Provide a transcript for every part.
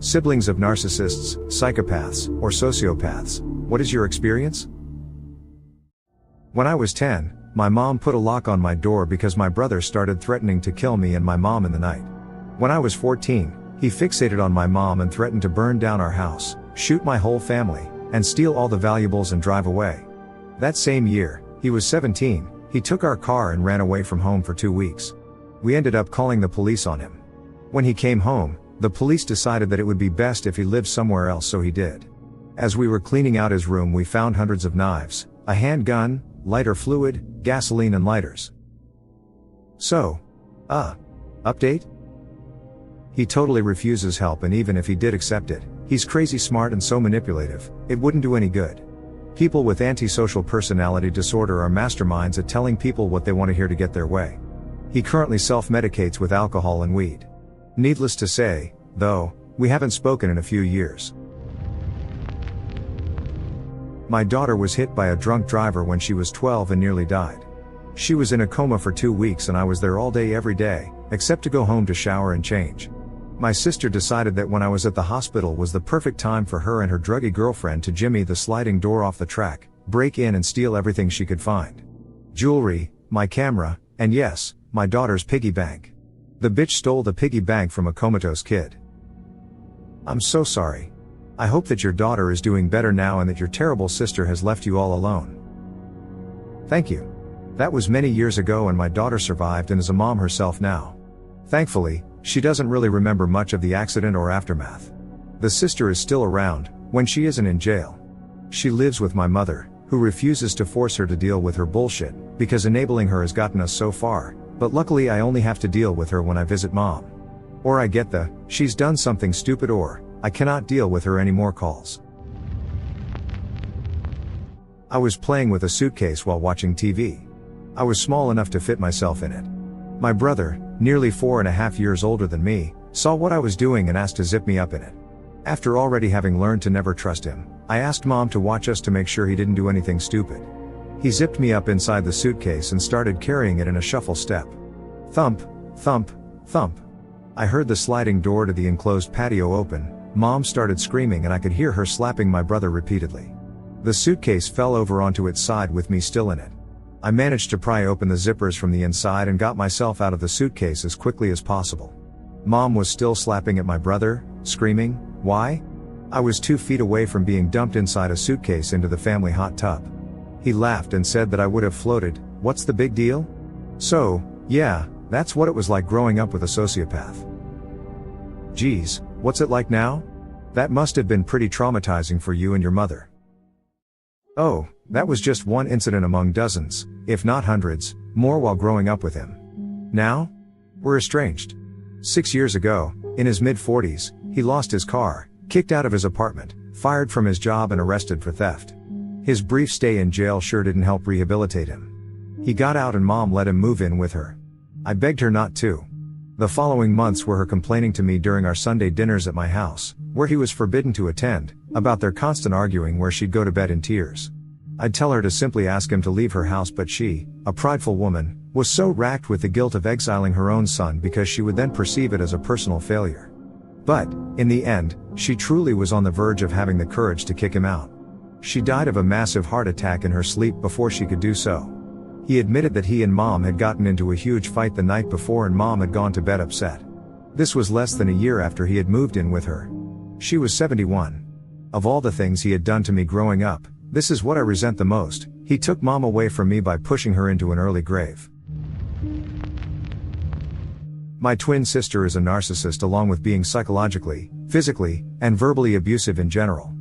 siblings of narcissists, psychopaths, or sociopaths. What is your experience? When I was 10, my mom put a lock on my door because my brother started threatening to kill me and my mom in the night. When I was 14, he fixated on my mom and threatened to burn down our house, shoot my whole family, and steal all the valuables and drive away. That same year, he was 17, he took our car and ran away from home for 2 weeks. We ended up calling the police on him. When he came home, the police decided that it would be best if he lived somewhere else, so he did. As we were cleaning out his room, we found hundreds of knives, a handgun, lighter fluid, gasoline and lighters. So, update? He totally refuses help, and even if he did accept it, he's crazy smart and so manipulative, it wouldn't do any good. People with antisocial personality disorder are masterminds at telling people what they want to hear to get their way. He currently self-medicates with alcohol and weed. Needless to say, though, we haven't spoken in a few years. My daughter was hit by a drunk driver when she was 12 and nearly died. She was in a coma for 2 weeks and I was there all day every day, except to go home to shower and change. My sister decided that when I was at the hospital was the perfect time for her and her druggy girlfriend to jimmy the sliding door off the track, break in and steal everything she could find. Jewelry, my camera, and yes, my daughter's piggy bank. The bitch stole the piggy bank from a comatose kid. I'm so sorry. I hope that your daughter is doing better now and that your terrible sister has left you all alone. Thank you. That was many years ago and my daughter survived and is a mom herself now. Thankfully, she doesn't really remember much of the accident or aftermath. The sister is still around, when she isn't in jail. She lives with my mother, who refuses to force her to deal with her bullshit, because enabling her has gotten us so far, but luckily I only have to deal with her when I visit mom. Or I get the, she's done something stupid, or, I cannot deal with her anymore calls. I was playing with a suitcase while watching TV. I was small enough to fit myself in it. My brother, nearly 4.5 years older than me, saw what I was doing and asked to zip me up in it. After already having learned to never trust him, I asked mom to watch us to make sure he didn't do anything stupid. He zipped me up inside the suitcase and started carrying it in a shuffle step. Thump, thump, thump. I heard the sliding door to the enclosed patio open, mom started screaming and I could hear her slapping my brother repeatedly. The suitcase fell over onto its side with me still in it. I managed to pry open the zippers from the inside and got myself out of the suitcase as quickly as possible. Mom was still slapping at my brother, screaming, "Why?" I was 2 feet away from being dumped inside a suitcase into the family hot tub. He laughed and said that I would have floated. What's the big deal? So, yeah, that's what it was like growing up with a sociopath. Geez, what's it like now? That must have been pretty traumatizing for you and your mother. Oh, that was just one incident among dozens, if not hundreds, more while growing up with him. Now? We're estranged. 6 years ago, in his mid-40s, he lost his car, kicked out of his apartment, fired from his job and arrested for theft. His brief stay in jail sure didn't help rehabilitate him. He got out and mom let him move in with her. I begged her not to. The following months were her complaining to me during our Sunday dinners at my house, where he was forbidden to attend, about their constant arguing where she'd go to bed in tears. I'd tell her to simply ask him to leave her house, but she, a prideful woman, was so racked with the guilt of exiling her own son because she would then perceive it as a personal failure. But, in the end, she truly was on the verge of having the courage to kick him out. She died of a massive heart attack in her sleep before she could do so. He admitted that he and mom had gotten into a huge fight the night before and mom had gone to bed upset. This was less than a year after he had moved in with her. She was 71. Of all the things he had done to me growing up, this is what I resent the most. He took mom away from me by pushing her into an early grave. My twin sister is a narcissist along with being psychologically, physically, and verbally abusive in general.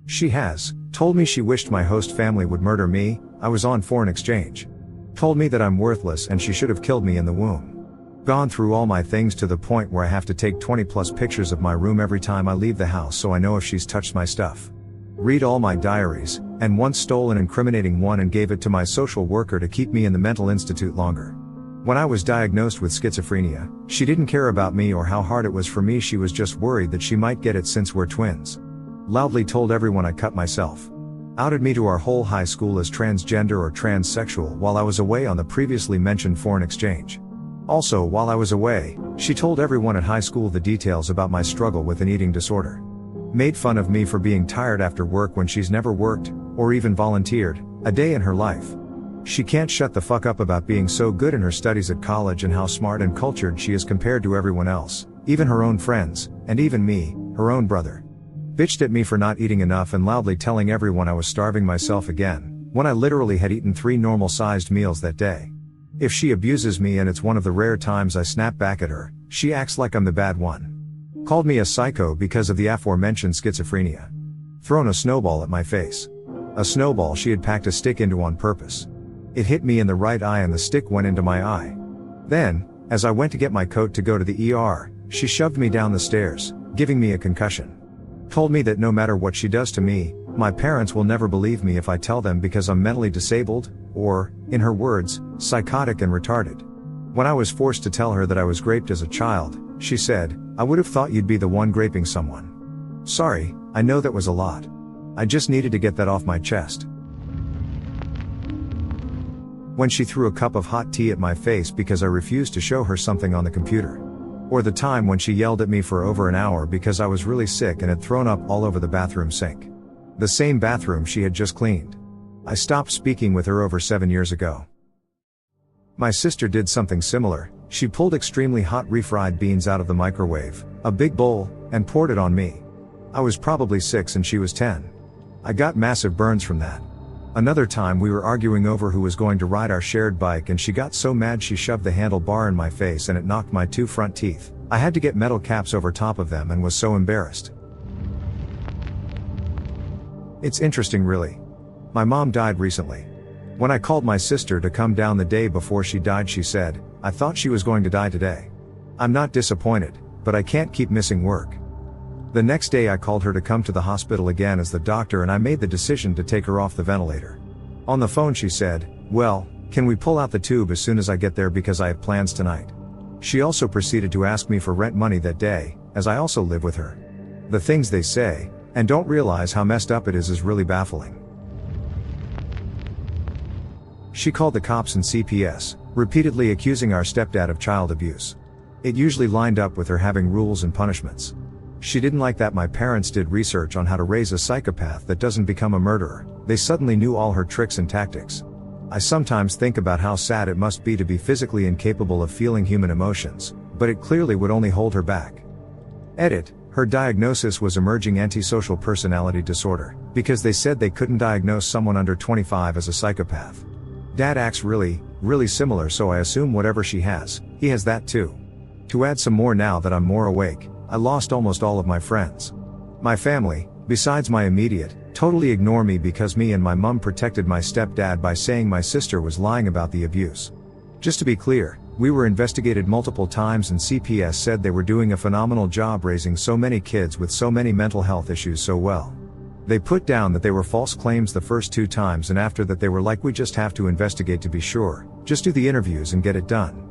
She has told me she wished my host family would murder me. I was on foreign exchange. Told me that I'm worthless and she should have killed me in the womb. Gone through all my things to the point where I have to take 20+ pictures of my room every time I leave the house so I know if she's touched my stuff. Read all my diaries, and once stole an incriminating one and gave it to my social worker to keep me in the mental institute longer. When I was diagnosed with schizophrenia, she didn't care about me or how hard it was for me, she was just worried that she might get it since we're twins. Loudly told everyone I cut myself. Outed me to our whole high school as transgender or transsexual while I was away on the previously mentioned foreign exchange. Also, while I was away, she told everyone at high school the details about my struggle with an eating disorder. Made fun of me for being tired after work when she's never worked, or even volunteered, a day in her life. She can't shut the fuck up about being so good in her studies at college and how smart and cultured she is compared to everyone else, even her own friends, and even me, her own brother. Bitched at me for not eating enough and loudly telling everyone I was starving myself again, when I literally had eaten 3 normal-sized meals that day. If she abuses me and it's one of the rare times I snap back at her, she acts like I'm the bad one. Called me a psycho because of the aforementioned schizophrenia. Thrown a snowball at my face. A snowball she had packed a stick into on purpose. It hit me in the right eye and the stick went into my eye. Then, as I went to get my coat to go to the ER, she shoved me down the stairs, giving me a concussion. Told me that no matter what she does to me, my parents will never believe me if I tell them because I'm mentally disabled, or, in her words, psychotic and retarded. When I was forced to tell her that I was raped as a child, she said, "I would have thought you'd be the one raping someone." Sorry, I know that was a lot. I just needed to get that off my chest. When she threw a cup of hot tea at my face because I refused to show her something on the computer. Or the time when she yelled at me for over an hour because I was really sick and had thrown up all over the bathroom sink. The same bathroom she had just cleaned. I stopped speaking with her over 7 years ago. My sister did something similar. She pulled extremely hot refried beans out of the microwave, a big bowl, and poured it on me. I was probably 6 and she was 10. I got massive burns from that. Another time we were arguing over who was going to ride our shared bike and she got so mad she shoved the handlebar in my face and it knocked my 2 front teeth. I had to get metal caps over top of them and was so embarrassed. It's interesting really. My mom died recently. When I called my sister to come down the day before she died, she said, "I thought she was going to die today." I'm not disappointed, but I can't keep missing work. The next day I called her to come to the hospital again as the doctor and I made the decision to take her off the ventilator. On the phone she said, "Well, can we pull out the tube as soon as I get there because I have plans tonight?" She also proceeded to ask me for rent money that day, as I also live with her. The things they say, and don't realize how messed up it is really baffling. She called the cops and CPS, repeatedly accusing our stepdad of child abuse. It usually lined up with her having rules and punishments. She didn't like that my parents did research on how to raise a psychopath that doesn't become a murderer. They suddenly knew all her tricks and tactics. I sometimes think about how sad it must be to be physically incapable of feeling human emotions, but it clearly would only hold her back. Edit, her diagnosis was emerging antisocial personality disorder, because they said they couldn't diagnose someone under 25 as a psychopath. Dad acts really similar, so I assume whatever she has, he has that too. To add some more, now that I'm more awake, I lost almost all of my friends. My family, besides my immediate, totally ignore me because me and my mum protected my stepdad by saying my sister was lying about the abuse. Just to be clear, we were investigated multiple times and CPS said they were doing a phenomenal job raising so many kids with so many mental health issues so well. They put down that they were false claims the first 2 times and after that they were like, "We just have to investigate to be sure, just do the interviews and get it done."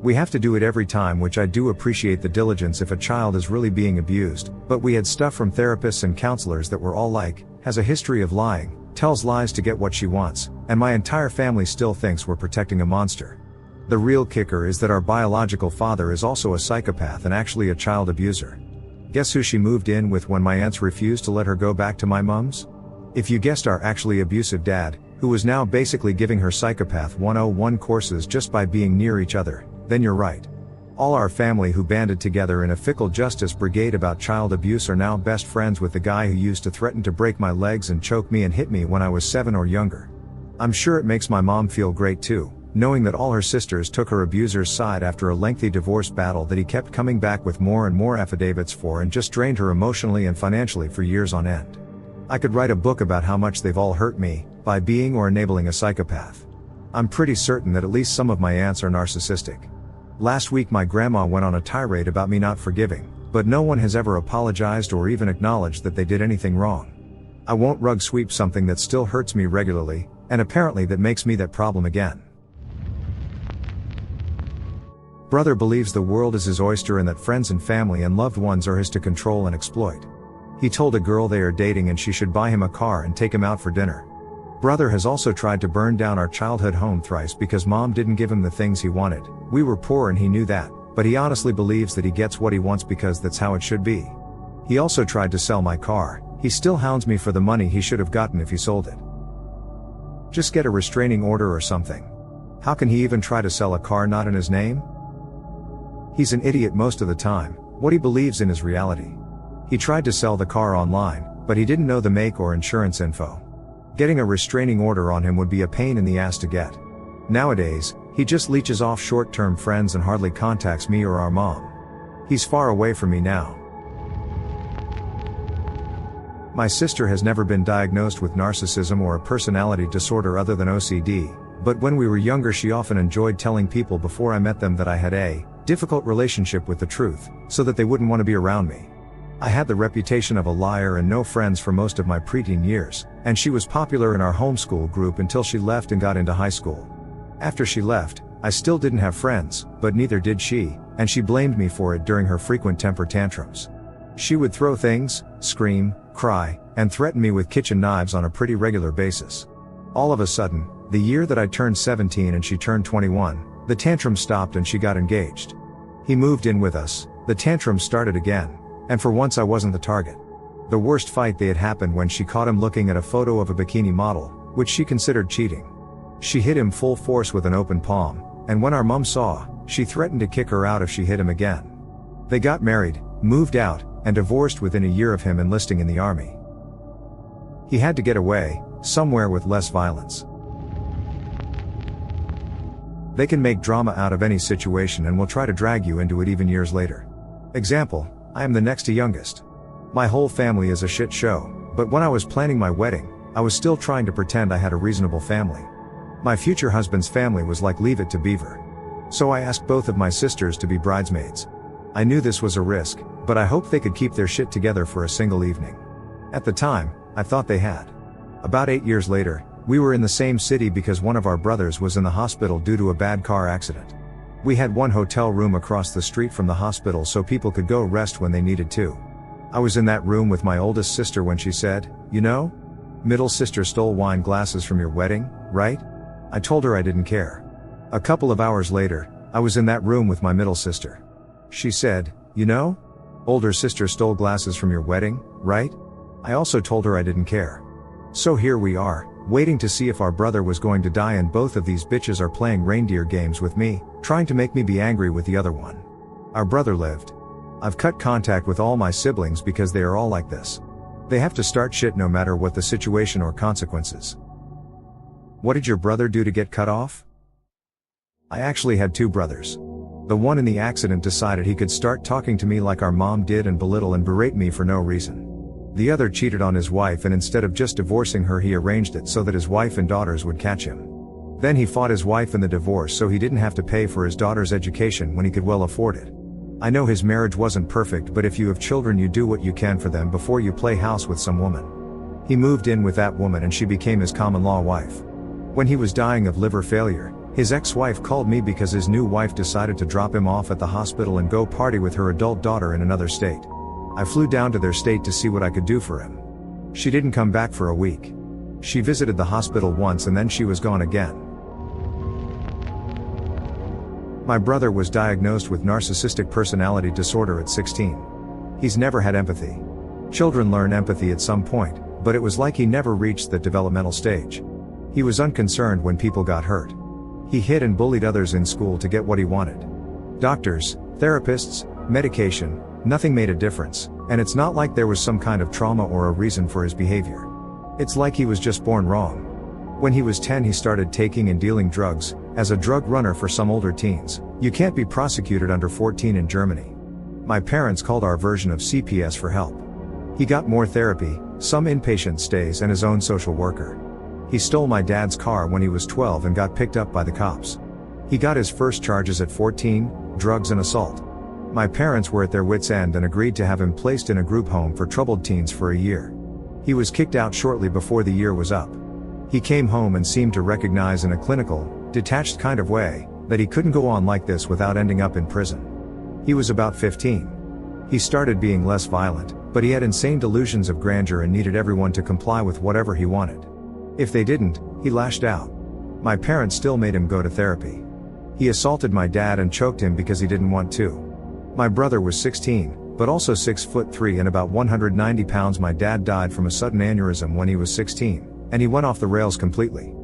We have to do it every time, which I do appreciate the diligence if a child is really being abused, but we had stuff from therapists and counselors that were all like, has a history of lying, tells lies to get what she wants, and my entire family still thinks we're protecting a monster. The real kicker is that our biological father is also a psychopath and actually a child abuser. Guess who she moved in with when my aunts refused to let her go back to my mum's? If you guessed our actually abusive dad, who was now basically giving her Psychopath 101 courses just by being near each other, then you're right. All our family who banded together in a fickle justice brigade about child abuse are now best friends with the guy who used to threaten to break my legs and choke me and hit me when I was 7 or younger. I'm sure it makes my mom feel great too, knowing that all her sisters took her abuser's side after a lengthy divorce battle that he kept coming back with more and more affidavits for and just drained her emotionally and financially for years on end. I could write a book about how much they've all hurt me, by being or enabling a psychopath. I'm pretty certain that at least some of my aunts are narcissistic. Last week my grandma went on a tirade about me not forgiving, but no one has ever apologized or even acknowledged that they did anything wrong. I won't rug sweep something that still hurts me regularly, and apparently that makes me that problem again. Brother believes the world is his oyster and that friends and family and loved ones are his to control and exploit. He told a girl they are dating and she should buy him a car and take him out for dinner. Brother has also tried to burn down our childhood home thrice because mom didn't give him the things he wanted. We were poor and he knew that, but he honestly believes that he gets what he wants because that's how it should be. He also tried to sell my car. He still hounds me for the money he should have gotten if he sold it. Just get a restraining order or something. How can he even try to sell a car not in his name? He's an idiot most of the time. What he believes in is reality. He tried to sell the car online, but he didn't know the make or insurance info. Getting a restraining order on him would be a pain in the ass to get. Nowadays, he just leeches off short-term friends and hardly contacts me or our mom. He's far away from me now. My sister has never been diagnosed with narcissism or a personality disorder other than OCD, but when we were younger she often enjoyed telling people before I met them that I had a difficult relationship with the truth, so that they wouldn't want to be around me. I had the reputation of a liar and no friends for most of my preteen years, and she was popular in our homeschool group until she left and got into high school. After she left, I still didn't have friends, but neither did she, and she blamed me for it during her frequent temper tantrums. She would throw things, scream, cry, and threaten me with kitchen knives on a pretty regular basis. All of a sudden, the year that I turned 17 and she turned 21, the tantrum stopped and she got engaged. He moved in with us, the tantrum started again, and for once I wasn't the target. The worst fight they had happened when she caught him looking at a photo of a bikini model, which she considered cheating. She hit him full force with an open palm, and when our mom saw, she threatened to kick her out if she hit him again. They got married, moved out, and divorced within a year of him enlisting in the army. He had to get away, somewhere with less violence. They can make drama out of any situation and will try to drag you into it even years later. Example, I am the next to youngest. My whole family is a shit show, but when I was planning my wedding, I was still trying to pretend I had a reasonable family. My future husband's family was like Leave It to Beaver. So I asked both of my sisters to be bridesmaids. I knew this was a risk, but I hoped they could keep their shit together for a single evening. At the time, I thought they had. About 8 years later, we were in the same city because one of our brothers was in the hospital due to a bad car accident. We had one hotel room across the street from the hospital so people could go rest when they needed to. I was in that room with my oldest sister when she said, "You know, middle sister stole wine glasses from your wedding, right?" I told her I didn't care. A couple of hours later, I was in that room with my middle sister. She said, "You know, older sister stole glasses from your wedding, right?" I also told her I didn't care. So here we are, waiting to see if our brother was going to die, and both of these bitches are playing reindeer games with me, trying to make me be angry with the other one. Our brother lived. I've cut contact with all my siblings because they are all like this. They have to start shit no matter what the situation or consequences. What did your brother do to get cut off? I actually had two brothers. The one in the accident decided he could start talking to me like our mom did and belittle and berate me for no reason. The other cheated on his wife, and instead of just divorcing her, he arranged it so that his wife and daughters would catch him. Then he fought his wife in the divorce so he didn't have to pay for his daughter's education when he could well afford it. I know his marriage wasn't perfect, but if you have children, you do what you can for them before you play house with some woman. He moved in with that woman and she became his common-law wife. When he was dying of liver failure, his ex-wife called me because his new wife decided to drop him off at the hospital and go party with her adult daughter in another state. I flew down to their state to see what I could do for him. She didn't come back for a week. She visited the hospital once and then she was gone again. My brother was diagnosed with narcissistic personality disorder at 16. He's never had empathy. Children learn empathy at some point, but it was like he never reached that developmental stage. He was unconcerned when people got hurt. He hit and bullied others in school to get what he wanted. Doctors, therapists, medication, nothing made a difference, and it's not like there was some kind of trauma or a reason for his behavior. It's like he was just born wrong. When he was 10, he started taking and dealing drugs, as a drug runner for some older teens. You can't be prosecuted under 14 in Germany. My parents called our version of CPS for help. He got more therapy, some inpatient stays, and his own social worker. He stole my dad's car when he was 12 and got picked up by the cops. He got his first charges at 14, drugs and assault. My parents were at their wits' end and agreed to have him placed in a group home for troubled teens for a year. He was kicked out shortly before the year was up. He came home and seemed to recognize in a clinical, detached kind of way, that he couldn't go on like this without ending up in prison. He was about 15. He started being less violent, but he had insane delusions of grandeur and needed everyone to comply with whatever he wanted. If they didn't, he lashed out. My parents still made him go to therapy. He assaulted my dad and choked him because he didn't want to. My brother was 16, but also 6'3" and about 190 pounds. My dad died from a sudden aneurysm when he was 16, and he went off the rails completely.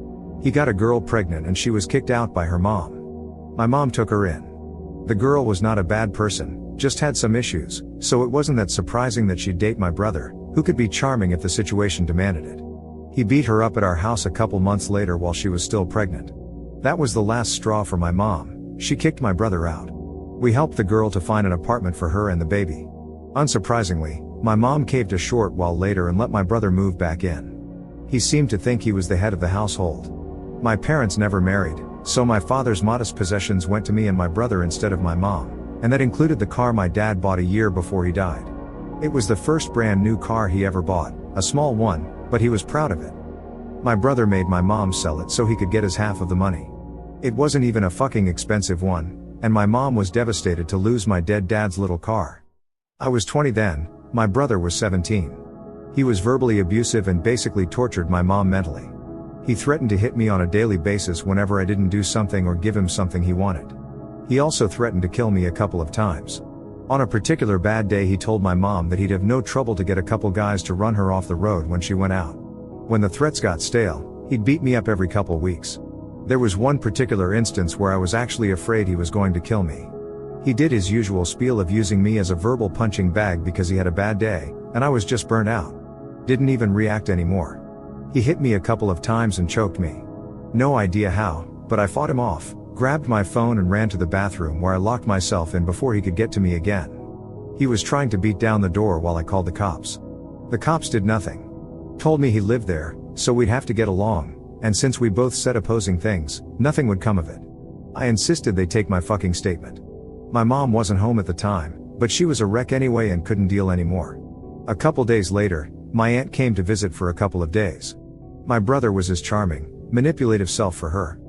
He got a girl pregnant and she was kicked out by her mom. My mom took her in. The girl was not a bad person, just had some issues, so it wasn't that surprising that she'd date my brother, who could be charming if the situation demanded it. He beat her up at our house a couple months later while she was still pregnant. That was the last straw for my mom. She kicked my brother out. We helped the girl to find an apartment for her and the baby. Unsurprisingly, my mom caved a short while later and let my brother move back in. He seemed to think he was the head of the household. My parents never married, so my father's modest possessions went to me and my brother instead of my mom, and that included the car my dad bought a year before he died. It was the first brand new car he ever bought, a small one, but he was proud of it. My brother made my mom sell it so he could get his half of the money. It wasn't even a fucking expensive one, and my mom was devastated to lose my dead dad's little car. I was 20 then, my brother was 17. He was verbally abusive and basically tortured my mom mentally. He threatened to hit me on a daily basis whenever I didn't do something or give him something he wanted. He also threatened to kill me a couple of times. On a particular bad day he told my mom that he'd have no trouble to get a couple guys to run her off the road when she went out. When the threats got stale, he'd beat me up every couple weeks. There was one particular instance where I was actually afraid he was going to kill me. He did his usual spiel of using me as a verbal punching bag because he had a bad day, and I was just burnt out. Didn't even react anymore. He hit me a couple of times and choked me. No idea how, but I fought him off, grabbed my phone and ran to the bathroom where I locked myself in before he could get to me again. He was trying to beat down the door while I called the cops. The cops did nothing. Told me he lived there, so we'd have to get along, and since we both said opposing things, nothing would come of it. I insisted they take my fucking statement. My mom wasn't home at the time, but she was a wreck anyway and couldn't deal anymore. A couple days later, my aunt came to visit for a couple of days. My brother was his charming, manipulative self for her.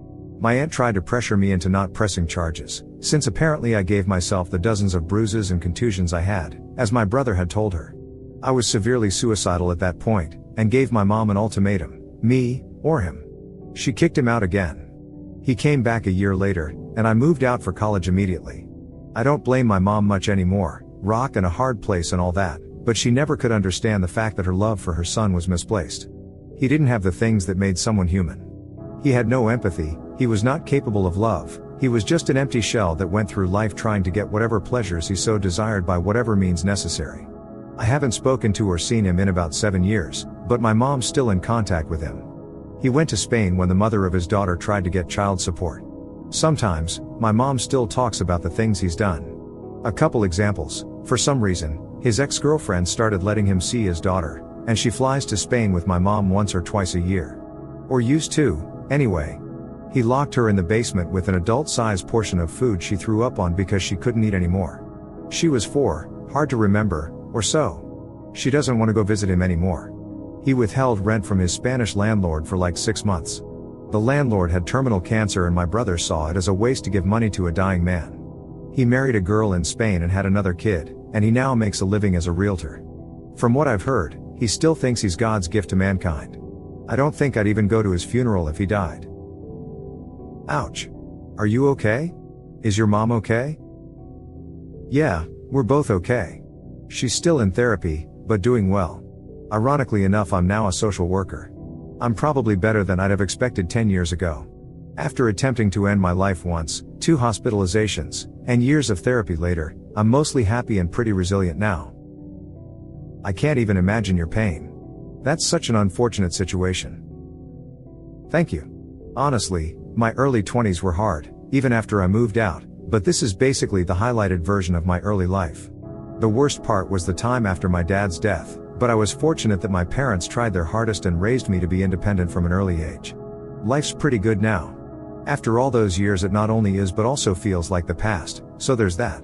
My aunt tried to pressure me into not pressing charges, since apparently I gave myself the dozens of bruises and contusions I had, as my brother had told her. I was severely suicidal at that point, and gave my mom an ultimatum, me, or him. She kicked him out again. He came back a year later, and I moved out for college immediately. I don't blame my mom much anymore, rock and a hard place and all that, but she never could understand the fact that her love for her son was misplaced. He didn't have the things that made someone human. He had no empathy, he was not capable of love, he was just an empty shell that went through life trying to get whatever pleasures he so desired by whatever means necessary. I haven't spoken to or seen him in about 7 years, but my mom's still in contact with him. He went to Spain when the mother of his daughter tried to get child support. Sometimes, my mom still talks about the things he's done. A couple examples: for some reason, his ex-girlfriend started letting him see his daughter, and she flies to Spain with my mom once or twice a year. Or used to, anyway. He locked her in the basement with an adult-sized portion of food she threw up on because she couldn't eat anymore. She was 4, hard to remember, or so. She doesn't want to go visit him anymore. He withheld rent from his Spanish landlord for like 6 months. The landlord had terminal cancer and my brother saw it as a waste to give money to a dying man. He married a girl in Spain and had another kid, and he now makes a living as a realtor. From what I've heard, he still thinks he's God's gift to mankind. I don't think I'd even go to his funeral if he died. Ouch. Are you okay? Is your mom okay? Yeah, we're both okay. She's still in therapy, but doing well. Ironically enough, I'm now a social worker. I'm probably better than I'd have expected 10 years ago. After attempting to end my life once, 2 hospitalizations, and years of therapy later, I'm mostly happy and pretty resilient now. I can't even imagine your pain. That's such an unfortunate situation. Thank you. Honestly, my early 20s were hard, even after I moved out, but this is basically the highlighted version of my early life. The worst part was the time after my dad's death, but I was fortunate that my parents tried their hardest and raised me to be independent from an early age. Life's pretty good now. After all those years, it not only is but also feels like the past, so there's that.